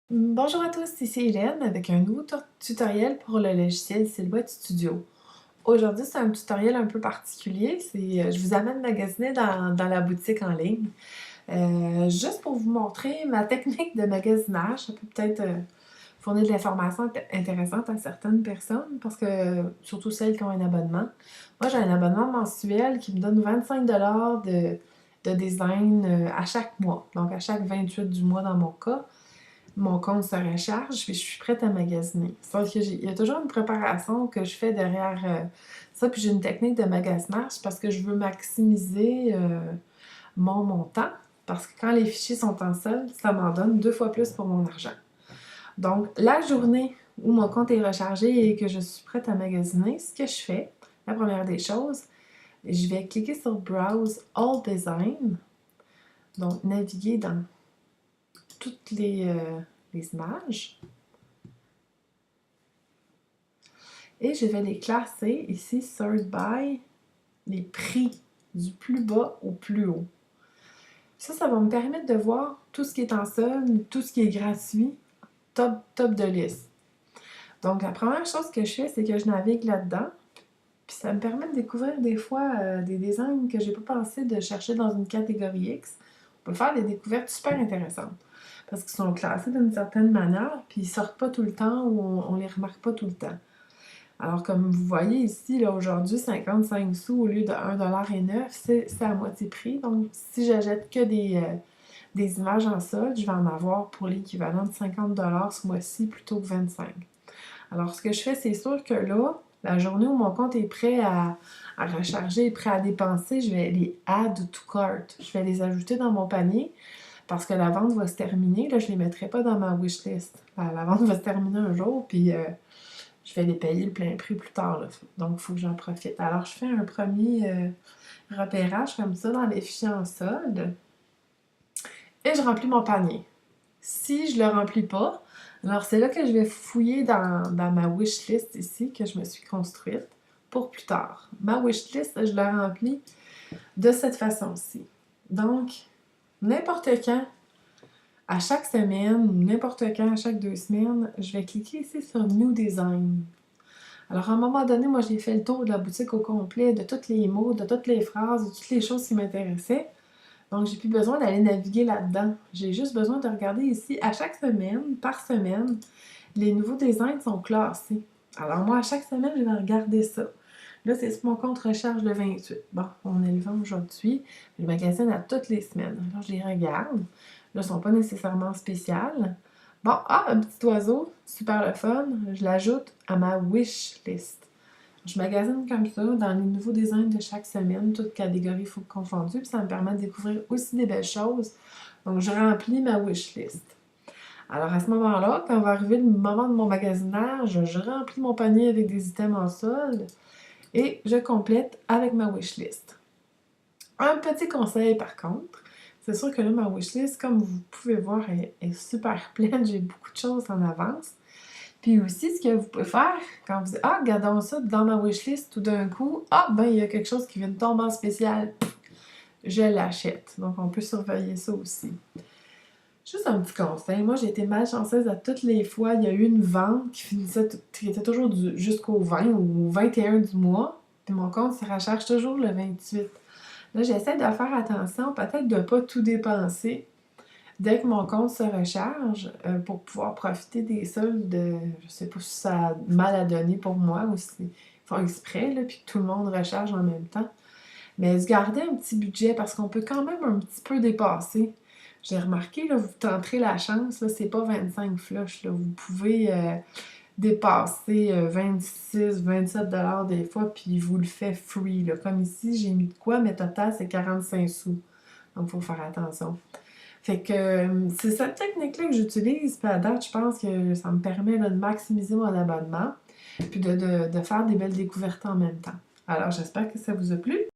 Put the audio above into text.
Bonjour à tous, ici Hélène avec un nouveau tutoriel pour le logiciel Silhouette Studio. Aujourd'hui, c'est un tutoriel un peu particulier. Je vous amène magasiner dans la boutique en ligne. Juste pour vous montrer ma technique de magasinage. Ça peut peut-être fournir de l'information intéressante à certaines personnes, parce que surtout celles qui ont un abonnement. Moi, j'ai un abonnement mensuel qui me donne 25$ de design à chaque mois. Donc à chaque 28 du mois dans mon cas. Mon compte se recharge, puis je suis prête à magasiner. Sauf qu'il y a toujours une préparation que je fais derrière ça, puis j'ai une technique de magasinage parce que je veux maximiser mon montant, parce que quand les fichiers sont en solde, ça m'en donne 2 fois plus pour mon argent. Donc, la journée où mon compte est rechargé et que je suis prête à magasiner, ce que je fais, la première des choses, je vais cliquer sur Browse All Design, donc naviguer dans toutes les images. Et je vais les classer ici, Sort by les prix du plus bas au plus haut. Ça va me permettre de voir tout ce qui est en solde, tout ce qui est gratuit, top de liste. Donc, la première chose que je fais, c'est que je navigue là-dedans. Puis ça me permet de découvrir des fois des designs que j'ai pas pensé de chercher dans une catégorie X. On peut faire des découvertes super intéressantes. Parce qu'ils sont classés d'une certaine manière, puis ils sortent pas tout le temps ou on les remarque pas tout le temps. Alors, comme vous voyez ici, là, aujourd'hui, 55 sous au lieu de 1,09$, c'est à moitié prix. Donc, si j'achète que des images en solde, je vais en avoir pour l'équivalent de 50$ ce mois-ci plutôt que 25$. Alors, ce que je fais, c'est sûr que là, la journée où mon compte est prêt à recharger, prêt à dépenser, je vais les add to cart. Je vais les ajouter dans mon panier parce que la vente va se terminer. Là, je ne les mettrai pas dans ma wishlist. La vente va se terminer un jour, puis je vais les payer le plein prix plus tard. Là. Donc, il faut que j'en profite. Alors, je fais un premier repérage comme ça dans les fichiers en solde et je remplis mon panier. Si je ne le remplis pas, alors c'est là que je vais fouiller dans ma wishlist ici que je me suis construite pour plus tard. Ma wishlist, je la remplis de cette façon-ci. Donc, n'importe quand, à chaque semaine, n'importe quand, à chaque 2 semaines, je vais cliquer ici sur New Design. Alors, à un moment donné, moi, j'ai fait le tour de la boutique au complet, de tous les mots, de toutes les phrases, de toutes les choses qui m'intéressaient. Donc, j'ai plus besoin d'aller naviguer là-dedans. J'ai juste besoin de regarder ici, à chaque semaine, par semaine, les nouveaux designs sont classés. Alors, moi, à chaque semaine, je vais regarder ça. Là, c'est mon compte recharge le 28. Bon, on est le 20 aujourd'hui. Je magasine à toutes les semaines. Alors, je les regarde. Là, ils ne sont pas nécessairement spéciales. Bon, un petit oiseau, super le fun. Je l'ajoute à ma wish list. Je magasine comme ça dans les nouveaux designs de chaque semaine, toutes catégories confondues, puis ça me permet de découvrir aussi des belles choses. Donc, je remplis ma wish list. Alors, à ce moment-là, quand va arriver le moment de mon magasinage, je remplis mon panier avec des items en solde et je complète avec ma wish list. Un petit conseil par contre, c'est sûr que là, ma wishlist, comme vous pouvez voir, est super pleine. J'ai beaucoup de choses en avance. Puis aussi, ce que vous pouvez faire, quand vous dites « Ah, regardons ça dans ma wishlist, tout d'un coup, il y a quelque chose qui vient de tomber en spécial. Je l'achète. » Donc, on peut surveiller ça aussi. Juste un petit conseil. Moi, j'ai été malchanceuse à toutes les fois. Il y a eu une vente qui était toujours jusqu'au 20 ou 21 du mois. Puis mon compte se recharge toujours le 28. Là, j'essaie de faire attention, peut-être de ne pas tout dépenser dès que mon compte se recharge pour pouvoir profiter des soldes. Je sais pas si ça a mal à donner pour moi ou s'ils font exprès, là, puis que tout le monde recharge en même temps. Mais se garder un petit budget parce qu'on peut quand même un petit peu dépasser. J'ai remarqué, là, vous tenterez la chance, là, c'est pas 25 flush, là, vous pouvez dépasser 26, 27$ des fois, puis vous le fait free, là. Comme ici, j'ai mis de quoi, mais total, c'est 45 sous. Donc, il faut faire attention. Fait que c'est cette technique-là que j'utilise, puis à date, je pense que ça me permet là, de maximiser mon abonnement, puis de faire des belles découvertes en même temps. Alors, j'espère que ça vous a plu.